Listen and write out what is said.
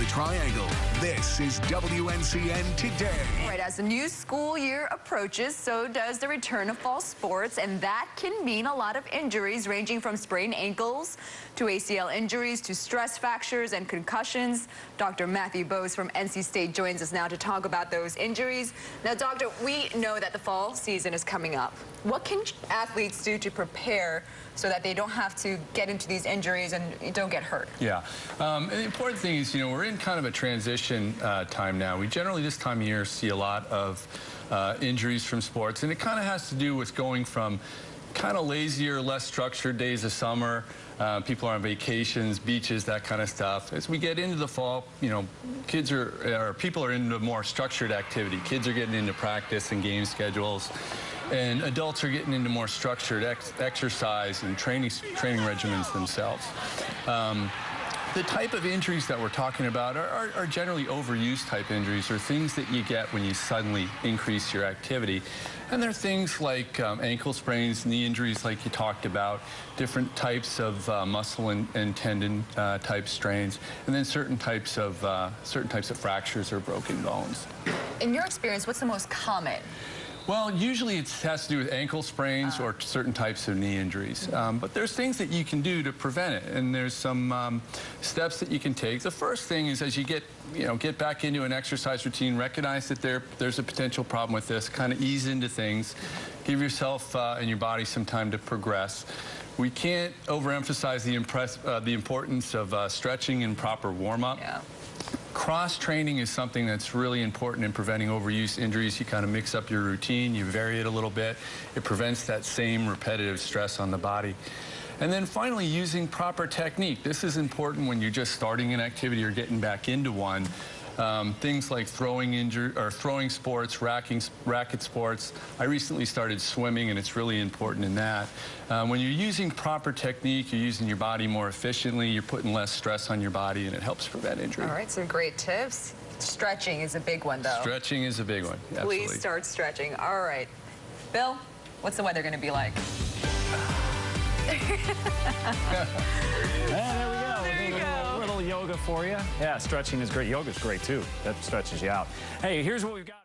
the triangle. This is WNCN Today. Right, as the new school year approaches, so does the return of fall sports, and that can mean a lot of injuries ranging from sprained ankles to ACL injuries to stress fractures and concussions. Dr. Matthew Bose from NC State joins us now to talk about those injuries. Now, doctor, we know that the fall season is coming up. What can athletes do to prepare so that they don't have to get into these injuries and don't get hurt? Yeah. The important thing is, we're in kind of a transition time now. We generally, this time of year, see a lot of injuries from sports, and it kind of has to do with going from kind of lazier, less structured days of summer. People are on vacations, beaches, that kind of stuff. As we get into the fall, people are into more structured activity. Kids are getting into practice and game schedules, and adults are getting into more structured exercise and training regimens themselves. The type of injuries that we're talking about are generally overuse type injuries, or things that you get when you suddenly increase your activity. And they're things like ankle sprains, knee injuries like you talked about, different types of muscle and tendon type strains, and then certain types of fractures or broken bones. In your experience, what's the most common? Well, usually it has to do with ankle sprains or certain types of knee injuries. But there's things that you can do to prevent it, and there's some steps that you can take. The first thing is, as you get back into an exercise routine, recognize that there's a potential problem with this. Kind of ease into things. Give yourself and your body some time to progress. We can't overemphasize the importance of stretching and proper warm-up. Yeah. Cross-training is something that's really important in preventing overuse injuries. You kind of mix up your routine, you vary it a little bit. It prevents that same repetitive stress on the body. And then finally, using proper technique. This is important when you're just starting an activity or getting back into one. Things like throwing sports, racket sports. I recently started swimming, and it's really important in that. When you're using proper technique, you're using your body more efficiently, you're putting less stress on your body, and it helps prevent injury. All right, some great tips. Stretching is a big one, though. Stretching is a big one, absolutely. Please start stretching. All right. Bill, what's the weather going to be like? There we go. A little yoga for you. Yeah, stretching is great. Yoga's great, too. That stretches you out. Hey, here's what we've got.